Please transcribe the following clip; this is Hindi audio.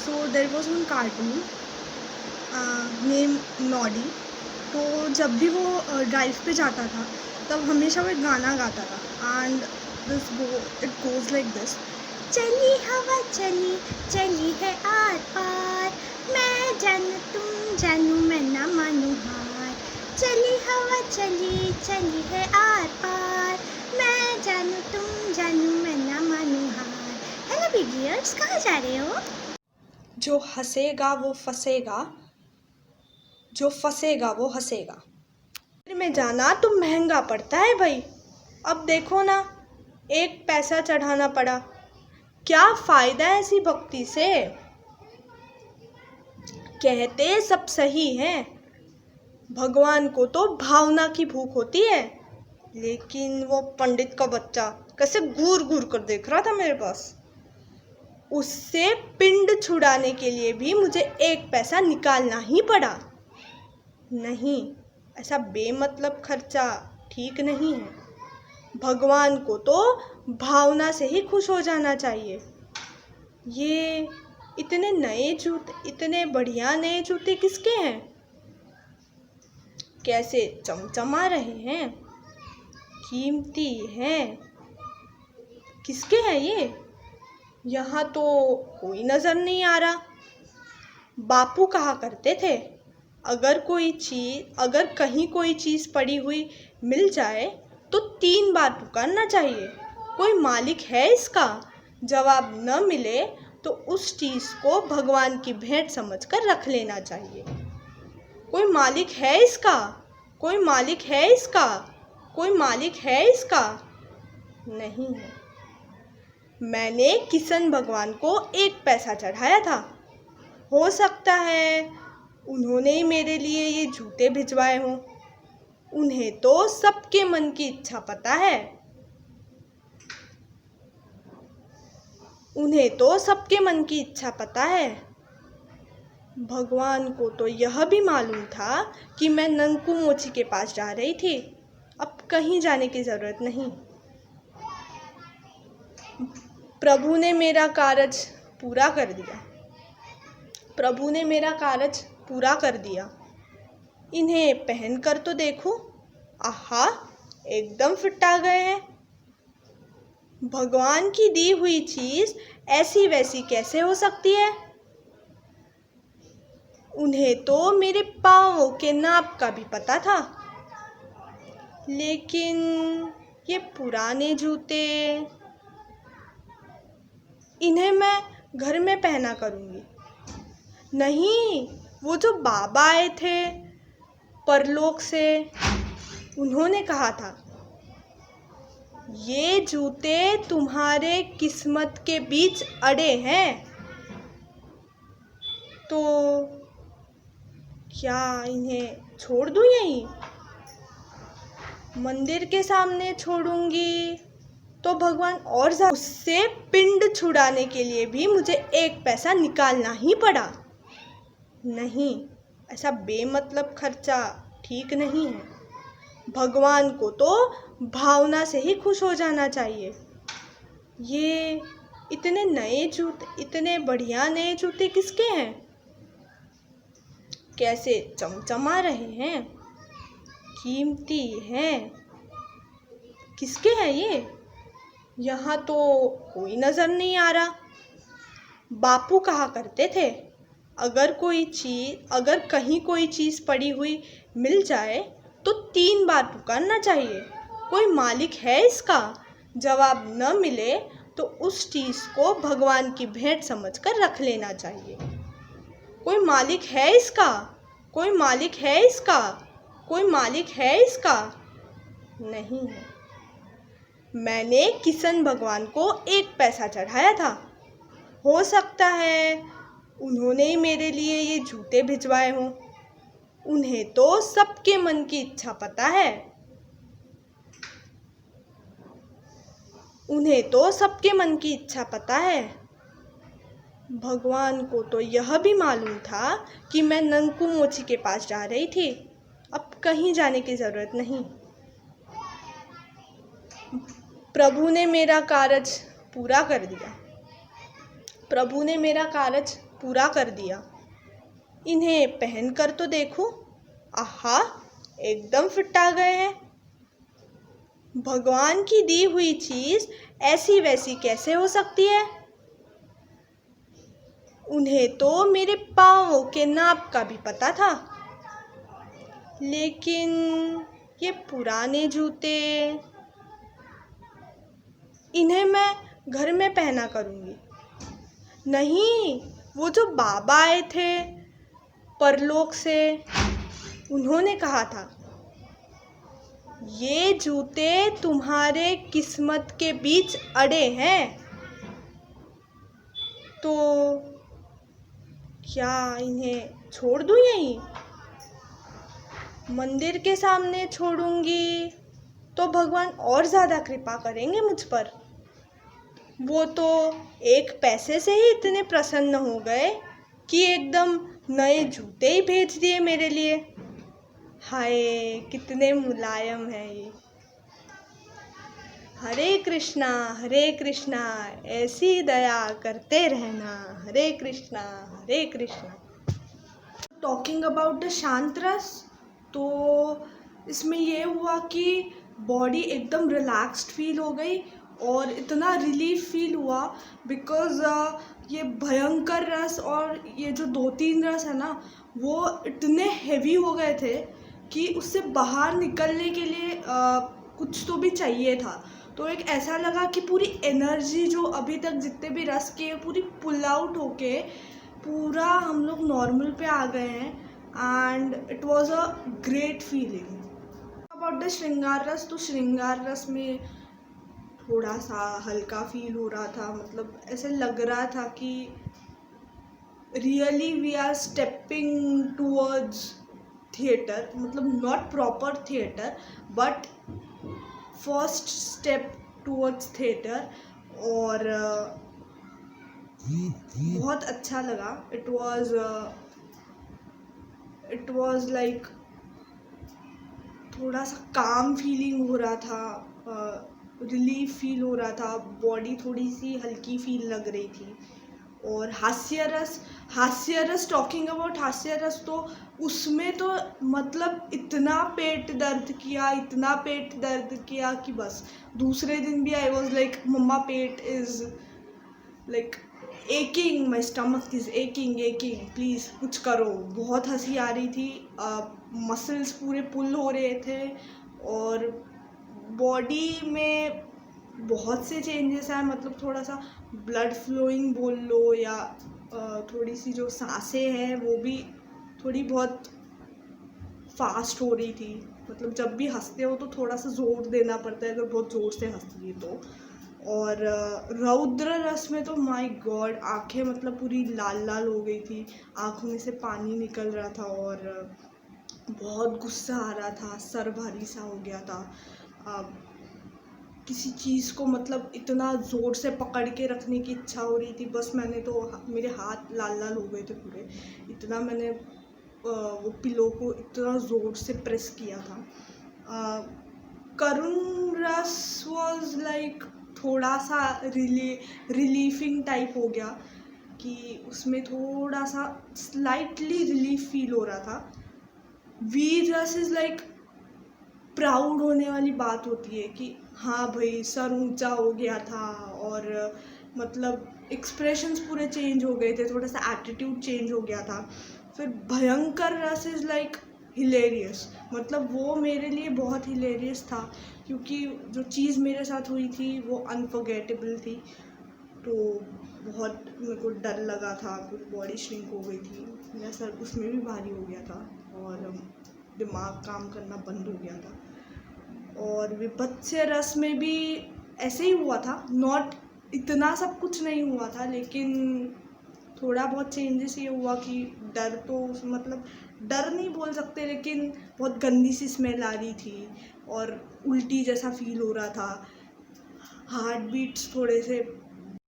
So there was one cartoon name Noddy. तो जब भी वो ड्राइव पे जाता था तब हमेशा वो एक गाना गाता था and it goes like this. चली हवा चली है आर पार, मैं जानू तुम जानू मैं ना मानू हार। चली हवा चली है आर पार, मैं जानू तुम जानू मैं ना मानू हार। हेलो बिगियर्स, कहाँ जा रहे हो? जो हंसेगा वो फंसेगा, जो फंसेगा वो हंसेगा। मंदिर में जाना तो महंगा पड़ता है भाई। अब देखो ना, 1 पैसा चढ़ाना पड़ा। क्या फ़ायदा ऐसी भक्ति से? कहते सब सही है, भगवान को तो भावना की भूख होती है। लेकिन वो पंडित का बच्चा कैसे घूर घूर कर देख रहा था मेरे पास। उससे पिंड छुड़ाने के लिए भी मुझे 1 पैसा निकालना ही पड़ा। नहीं, ऐसा बेमतलब खर्चा ठीक नहीं है। भगवान को तो भावना से ही खुश हो जाना चाहिए। ये इतने नए जूते, इतने बढ़िया नए जूते किसके हैं? कैसे चमचमा रहे हैं, कीमती हैं। किसके हैं ये? यहाँ तो कोई नज़र नहीं आ रहा। बापू कहा करते थे, अगर कहीं कोई चीज़ पड़ी हुई मिल जाए तो 3 बार पुकारना चाहिए। कोई मालिक है इसका? जवाब न मिले तो उस चीज़ को भगवान की भेंट समझकर रख लेना चाहिए। कोई मालिक है इसका? कोई मालिक है इसका? कोई मालिक है इसका? नहीं है। मैंने किशन भगवान को 1 पैसा चढ़ाया था। हो सकता है उन्होंने ही मेरे लिए ये जूते भिजवाए हों। उन्हें तो सबके मन की इच्छा पता है। उन्हें तो सबके मन की इच्छा पता है। भगवान को तो यह भी मालूम था कि मैं नंकू मोची के पास जा रही थी। अब कहीं जाने की ज़रूरत नहीं। प्रभु ने मेरा कार्य पूरा कर दिया। प्रभु ने मेरा कार्य पूरा कर दिया। इन्हें पहन कर तो देखो, आहा, एकदम फिट आ गए हैं। भगवान की दी हुई चीज़ ऐसी वैसी कैसे हो सकती है? उन्हें तो मेरे पाँवों के नाप का भी पता था। लेकिन ये पुराने जूते, इन्हें मैं घर में पहना करूँगी। नहीं, वो जो बाबा आए थे परलोक से, उन्होंने कहा था, ये जूते तुम्हारे किस्मत के बीच अड़े हैं। तो क्या इन्हें छोड़ दूँ यहीं? मंदिर के सामने छोड़ूंगी तो भगवान और उससे पिंड छुड़ाने के लिए भी मुझे 1 पैसा निकालना ही पड़ा। नहीं, ऐसा बेमतलब खर्चा ठीक नहीं है। भगवान को तो भावना से ही खुश हो जाना चाहिए। ये इतने नए जूते, इतने बढ़िया नए जूते किसके हैं? कैसे चमचमा रहे हैं, कीमती हैं। किसके हैं ये? यहाँ तो कोई नज़र नहीं आ रहा। बापू कहा करते थे, अगर कहीं कोई चीज़ पड़ी हुई मिल जाए तो 3 बार पुकारना चाहिए। कोई मालिक है इसका? जवाब न मिले तो उस चीज़ को भगवान की भेंट समझकर रख लेना चाहिए। कोई मालिक है इसका? कोई मालिक है इसका? कोई मालिक है इसका? नहीं है। मैंने किशन भगवान को 1 पैसा चढ़ाया था। हो सकता है उन्होंने ही मेरे लिए ये जूते भिजवाए हों। उन्हें तो सबके मन की इच्छा पता है। उन्हें तो सबके मन की इच्छा पता है। भगवान को तो यह भी मालूम था कि मैं नंकू मोची के पास जा रही थी। अब कहीं जाने की ज़रूरत नहीं। प्रभु ने मेरा कार्य पूरा कर दिया। प्रभु ने मेरा कार्य पूरा कर दिया। इन्हें पहन कर तो देखो, आहा, एकदम फिट आ गए हैं। भगवान की दी हुई चीज ऐसी वैसी कैसे हो सकती है? उन्हें तो मेरे पाँवों के नाप का भी पता था। लेकिन ये पुराने जूते, इन्हें मैं घर में पहना करूँगी। नहीं, वो जो बाबा आए थे परलोक से, उन्होंने कहा था ये जूते तुम्हारे किस्मत के बीच अड़े हैं। तो क्या इन्हें छोड़ दूँ यहीं? मंदिर के सामने छोड़ूंगी तो भगवान और ज़्यादा कृपा करेंगे मुझ पर। वो तो एक पैसे से ही इतने प्रसन्न हो गए कि एकदम नए जूते ही भेज दिए मेरे लिए। हाय, कितने मुलायम है ये। हरे कृष्णा ऐसी दया करते रहना। हरे कृष्णा हरे कृष्णा। टॉकिंग अबाउट द शांत रस, तो इसमें ये हुआ कि बॉडी एकदम रिलैक्स्ड फील हो गई और इतना रिलीफ फील हुआ बिकॉज़ ये भयंकर रस और ये जो 2-3 रस है ना, वो इतने हेवी हो गए थे कि उससे बाहर निकलने के लिए कुछ तो भी चाहिए था। तो एक ऐसा लगा कि पूरी एनर्जी जो अभी तक जितने भी रस के पूरी पुल आउट होके पूरा हम लोग नॉर्मल पे आ गए हैं and it was a great feeling. About the श्रृंगार रस, तो श्रृंगार रस में थोड़ा सा हल्का फील हो रहा था, मतलब ऐसे लग रहा था कि really we are stepping towards theatre, मतलब not proper theatre but first step towards theatre. और बहुत अच्छा लगा। इट वॉज लाइक थोड़ा सा काम फीलिंग हो रहा था, रिलीफ फील हो रहा था, बॉडी थोड़ी सी हल्की फील लग रही थी। और हास्य रस टॉकिंग अबाउट हास्य रस, तो उसमें तो मतलब इतना पेट दर्द किया कि बस दूसरे दिन भी आई वॉज लाइक मम्मा पेट is like aching, my stomach is aching please कुछ करो। बहुत हंसी आ रही थी, मसल्स पूरे पुल हो रहे थे और बॉडी में बहुत से चेंजेस आए, मतलब थोड़ा सा ब्लड फ्लोइंग बोल लो या थोड़ी सी जो सांसें हैं वो भी थोड़ी बहुत फास्ट हो रही थी। मतलब जब भी हंसते हो तो थोड़ा सा ज़ोर देना पड़ता है अगर बहुत ज़ोर से हंसती है तो। और रौद्र रस में तो माय गॉड, आंखें मतलब पूरी लाल लाल हो गई थी, आँखों में से पानी निकल रहा था और बहुत गुस्सा आ रहा था, सर भारी सा हो गया था। किसी चीज़ को मतलब इतना ज़ोर से पकड़ के रखने की इच्छा हो रही थी, बस मैंने तो मेरे हाथ लाल लाल हो गए थे पूरे, इतना मैंने वो पिलो को इतना ज़ोर से प्रेस किया था। करुण रस वॉज लाइक थोड़ा सा रिलीफिंग टाइप हो गया कि उसमें थोड़ा सा स्लाइटली रिलीफ फील हो रहा था। वीर रस इज़ लाइक प्राउड होने वाली बात होती है कि हाँ भाई सर ऊंचा हो गया था और मतलब एक्सप्रेशंस पूरे चेंज हो गए थे, थोड़ा सा एटीट्यूड चेंज हो गया था। फिर भयंकर रस इज़ लाइक हिलेरियस, मतलब वो मेरे लिए बहुत हिलेरियस था क्योंकि जो चीज़ मेरे साथ हुई थी वो अनफॉरगेटेबल थी। तो बहुत मेरे को डर लगा था, पूरी बॉडी श्रिंक हो गई थी, मेरा सर उसमें भी भारी हो गया था और दिमाग काम करना बंद हो गया था। और विभत्स्य रस में भी ऐसे ही हुआ था, नॉट इतना सब कुछ नहीं हुआ था लेकिन थोड़ा बहुत चेंजेस ये हुआ कि डर तो मतलब डर नहीं बोल सकते लेकिन बहुत गंदी सी स्मेल आ रही थी और उल्टी जैसा फील हो रहा था, हार्ट बीट्स थोड़े से